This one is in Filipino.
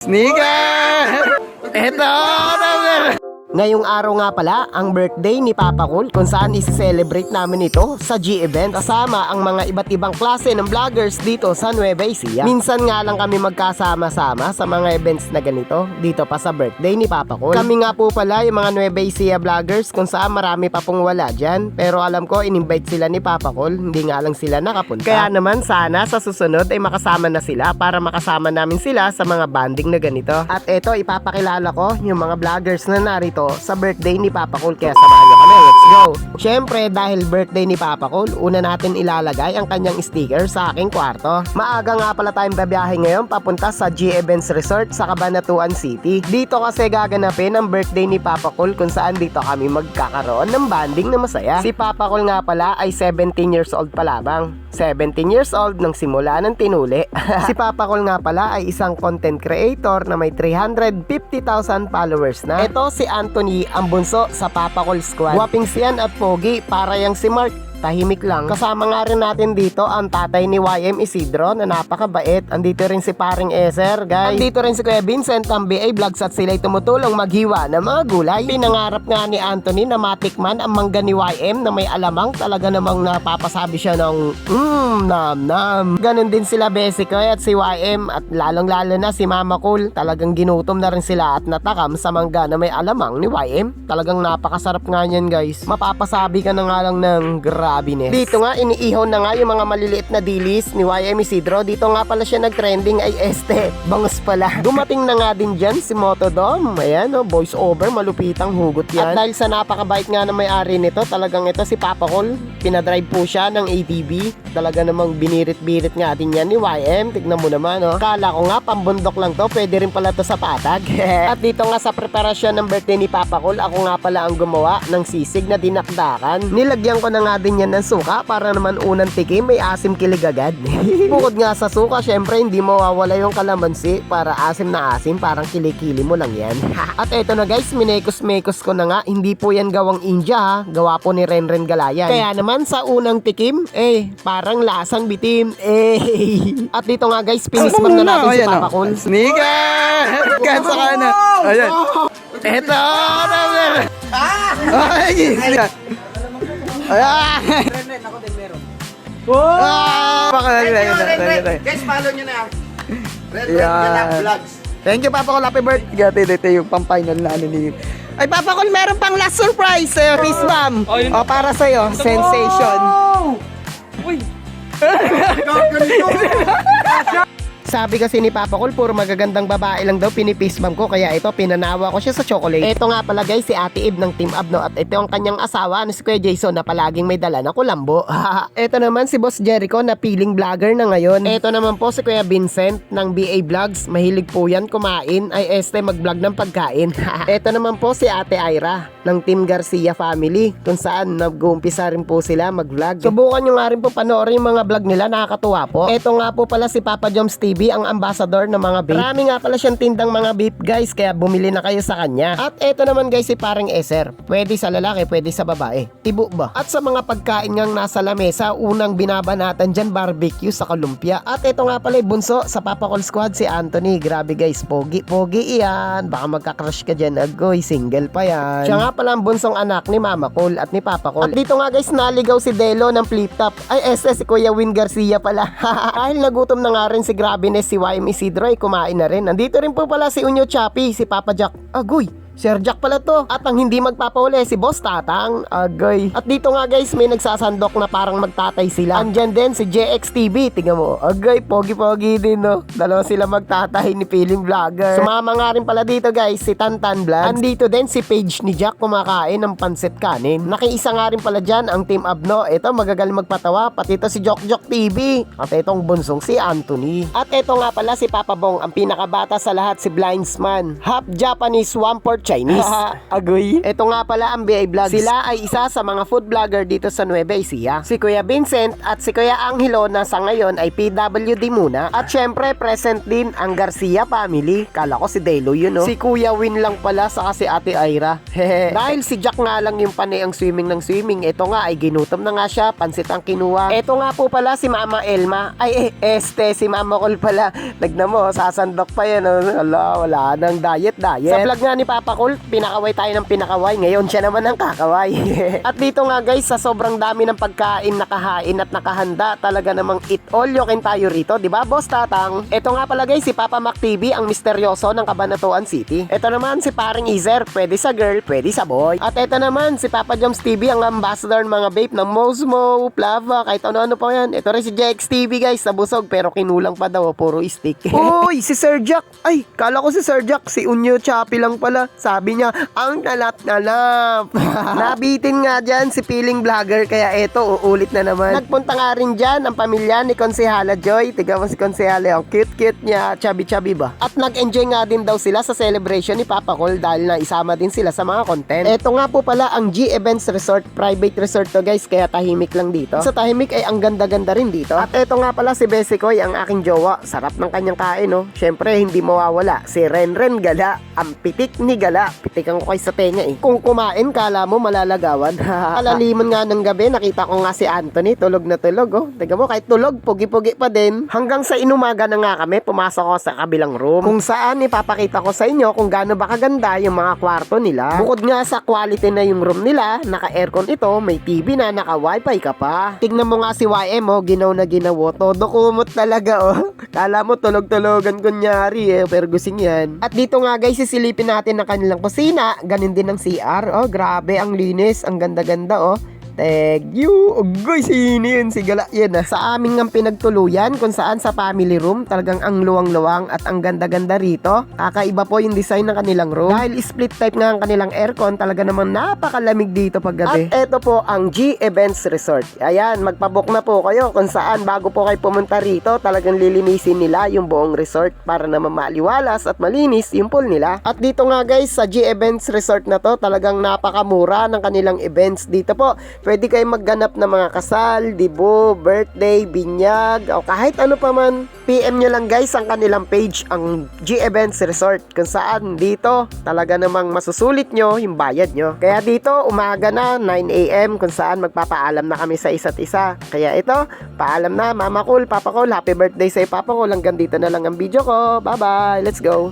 Sneaker! Ito! Ngayong araw nga pala, ang birthday ni Papa Cool kung saan isi-celebrate namin ito sa G-Event kasama ang mga iba't ibang klase ng vloggers dito sa Nueva Ecija. Minsan nga lang kami magkasama-sama sa mga events na ganito dito pa sa birthday ni Papa Cool. Kami nga po pala yung mga Nueva Ecija vloggers kung saan marami pa pong wala dyan, pero alam ko in-invite sila ni Papa Cool, hindi nga lang sila nakapunta. Kaya naman sana sa susunod ay makasama na sila para makasama namin sila sa mga banding na ganito. At eto, ipapakilala ko yung mga vloggers na narito sa birthday ni Papa Cool, kaya samahan nyo kami, let's go! Syempre dahil birthday ni Papa Cool, una natin ilalagay ang kanyang sticker sa aking kwarto. Maaga nga pala tayong babiyahe ngayon papunta sa G-Events Resort sa Cabanatuan City. Dito kasi gaganapin ang birthday ni Papa Cool kung saan dito kami magkakaroon ng banding na masaya. Si Papa Cool nga pala ay 17 years old pa lamang. 17 years old nang simula ng tinuli. Si Papa Cool nga pala ay isang content creator na may 350,000 followers na. Ito si Anthony, ang bunso sa Papa Cool Squad. Guwaping siyan at pogi, para yang si Mark. Tahimik lang. Kasama nga rin natin dito ang tatay ni YM Isidro na napakabait. Andito rin si paring Eser, guys. Andito rin si Kuya Vincent ng BA Vlogs at sila'y tumutulong maghiwa ng mga gulay. Pinangarap nga ni Anthony na matikman ang mangga ni YM na may alamang, talaga namang napapasabi siya ng nam. Ganon din sila Besicoy at si YM at lalong lalo na si Mama Cool. Talagang ginutom na rin sila at natakam sa mangga na may alamang ni YM. Talagang napakasarap nga niyan, guys. Mapapasabi ka na nga lang ng dito nga, iniihaw na nga yung mga maliliit na dilis ni YM Isidro. Dito nga pala siya nag-trending ay bangus pala. Dumating na nga din dyan si Motodom. Ayan, voice over, malupitang hugot yan. At dahil sa napakabait nga na may-ari nito, talagang ito si Papa Cool, pinadrive po siya ng ATV. Talaga namang binirit-birit nga din yan ni YM. Tignan mo naman, Kala ko nga, pambundok lang to, pwede rin pala to sa patag. At dito nga sa preparasyon ng birthday ni Papa Cool, ako nga pala ang gumawa ng sisig na dinakdakan. Nilagyan ko na nga din yan ng suka para naman unang tikim may asim kilig agad. Bukod nga sa suka, syempre hindi mawawala yung kalamansi para asim na asim, parang kilikili mo lang yan. At eto na guys, minekos-mekos ko na nga, hindi po yan gawang India ha, gawa po ni Renren Galayan. Kaya naman sa unang tikim, parang lasang bitim. At dito nga guys, pinisman na natin si Papa Cool. Sneaker! Kansa ka na. Ayan. Eto! Ayan. Ako din meron. Guys, follow nyo na yan. Red Yan. Vlogs. Thank you, Papa Cool. Happy birthday. Gati, dito yung pang-final na ano ni... Ay, Papa Cool, meron pang last surprise. Peace bomb. O, para sa'yo. Sensation. Uy! Sabi kasi ni Papa Cool, puro magagandang babae lang daw pinipismam ko, kaya ito, pinanawa ko siya sa chocolate. Ito nga pala guys, si Ate Ib ng Team Abno, at ito ang kanyang asawa na si Kuya Jason na palaging may dala na kulambo. Ito naman si Boss Jericho na piling vlogger na ngayon. Ito naman po si Kuya Vincent ng BA Vlogs, mahilig po yan kumain, ay mag-vlog ng pagkain. Ito naman po si Ate Ira ng Team Garcia Family, kung saan nag-uumpisa rin po sila mag-vlog. Subukan nyo nga rin po panoorin yung mga vlog nila, nakakatuwa po. Ito nga po pala si Papa Joms TV, ang ambassador ng mga beef. Marami nga pala siyang tindang mga beef guys, kaya bumili na kayo sa kanya. At eto naman guys si paring Eser, pwede sa lalaki, pwede sa babae. Tibo ba? At sa mga pagkain ngang nasa lamesa, unang binabanatan dyan barbecue sa kalumpia. At eto nga pala bunso sa Papa Cool Squad, si Anthony. Grabe guys, pogi iyan. Baka magka-crush ka dyan, agoy, single pa yan. Siya nga pala ang bunsong anak ni Mama Cool at ni Papa Cool. At dito nga guys, naligaw si Delo ng flip top. Ay si Kuya Win Garcia pala. Dahil nagutom na nga rin si Grabines, si YM Isidro ay kumain na rin. Nandito rin po pala si Unyo Chappy, si Papa Jack. Agoy, Sir Jack pala to. At ang hindi magpapahuli, si Boss Tatang. Agoy. At dito nga guys, may nagsasandok na parang magtatay sila. Andyan din si JX TV. Tingnan mo. Agoy, pogi-pogi din, no? Dalawa sila magtatay ni Piling Vlogger. Sumama nga rin pala dito guys, si Tantan Vlogs. Andito din si Paige ni Jack kumakain ng pansit kanin. Nakiisa nga rin pala dyan ang Team Abno. Ito, magagaling magpatawa. Pati ito si Jok TV. At itong bunsong si Anthony. At ito nga pala si Papa Bong, ang pinakabata sa lahat, si Blindsman. Half Japanese, 1/4 Pork Chinese. Agoy. Ito nga pala ang BA Vlogs. Sila ay isa sa mga food vlogger dito sa Nueva Ecija. Si Kuya Vincent at si Kuya Angelo na sa ngayon ay PWD muna. At syempre present din ang Garcia family. Kala ko si Delo yun, no? Si Kuya Win lang pala sa si Ate Ira. Dahil si Jack nga lang yung panay ang swimming ng swimming. Ito nga ay ginutom na nga siya. Pansit ang kinuha. Ito nga po pala si Mama Elma. Ay si Mama Col pala. Nagna mo, sasandok pa yan. Wala nang diet. Sa vlog nga ni Papa Col, pinakaway tayo ng pinakaway. Ngayon siya naman ang kakaway. At dito nga guys, sa sobrang dami ng pagkain, nakahain at nakahanda, talaga namang eat all you can tayo rito, di ba Boss Tatang? Ito nga pala guys, si Papa Mac TV, ang misteryoso ng Cabanatuan City. Ito naman si Paring Izer, pwede sa girl, pwede sa boy. At ito naman si Papa Joms TV, ang ambassador ng mga vape ng Mosmo, Plava, kahit ano-ano pa yan. Ito rin si JX TV guys, nabusog pero kinulang pa daw, puro stick. Uy, si Sir Jack. Ay, kala ko si Sir Jack, si Unyo Chappy lang pala. Sabi niya, ang nalap-nalap. Nabitin nga dyan si Piling Vlogger, kaya eto, uulit na naman. Nagpunta nga rin dyan ang pamilya ni Konsehala Joy. Tiga mo si Konsehala, ang cute-cute niya, chubby-chubby ba? At nag-enjoy nga din daw sila sa celebration ni Papa Col dahil na isama din sila sa mga content. Eto nga po pala ang G Events Resort, private resort to guys, kaya tahimik lang dito. Sa tahimik ay ang ganda-ganda rin dito. At eto nga pala si Besikoy, ang aking jowa. Sarap ng kanyang kain, no? Syempre, hindi mawawala si Renren Gala, ang pitik ni Gala. Pitikan ko kay sa tenga eh. Kung kumain, kala mo malalagawan. Alaliman nga ng gabi, nakita ko nga si Anthony, tulog na tulog, oh. Tiga mo, kahit tulog, pugi-pugi pa din. Hanggang sa inumaga na nga kami, pumasok ko sa kabilang room, kung saan ipapakita ko sa inyo kung gaano ba kaganda yung mga kwarto nila. Bukod nga sa quality na yung room nila, naka-aircon ito, may TV na, naka-wifi ka pa. Tignan mo nga si YM, oh, ginaw na ginawo. Todo kumot talaga, oh. Kala mo tulog-tulogan kunyari, eh, pero gusing yan. At dito nga guys, sisilipin natin ang kanilang kusina, ganin din ng CR, oh, grabe, ang linis, ang ganda-ganda, oh. Thank you. Ugoy, sino yun? Si Gala yan ah. Sa aming ng pinagtuluyan kung saan sa family room talagang ang luwang-luwang at ang ganda-ganda rito. Kakaiba po yung design ng kanilang room. Dahil split type nga ang kanilang aircon, talaga naman napakalamig dito pag gabi. At eto po ang G Events Resort. Ayan, magpabook na po kayo kung saan bago po kayo pumunta rito, talagang lilinisin nila yung buong resort para naman maliwalas at malinis yung pool nila. At dito nga guys, sa G Events Resort na to, talagang napakamura ng kanilang events dito po. Pwede kayo magganap ng mga kasal, dibo, birthday, binyag, o kahit ano pa man. PM nyo lang guys ang kanilang page, ang G Events Resort, kung saan dito talaga namang masusulit nyo yung bayad nyo. Kaya dito, umaga na, 9 AM, kung saan magpapaalam na kami sa isa't isa. Kaya ito, paalam na, Mama Cool, Papa Cool, happy birthday sa Papa Cool. Hanggang dito na lang ang video ko. Bye-bye, let's go!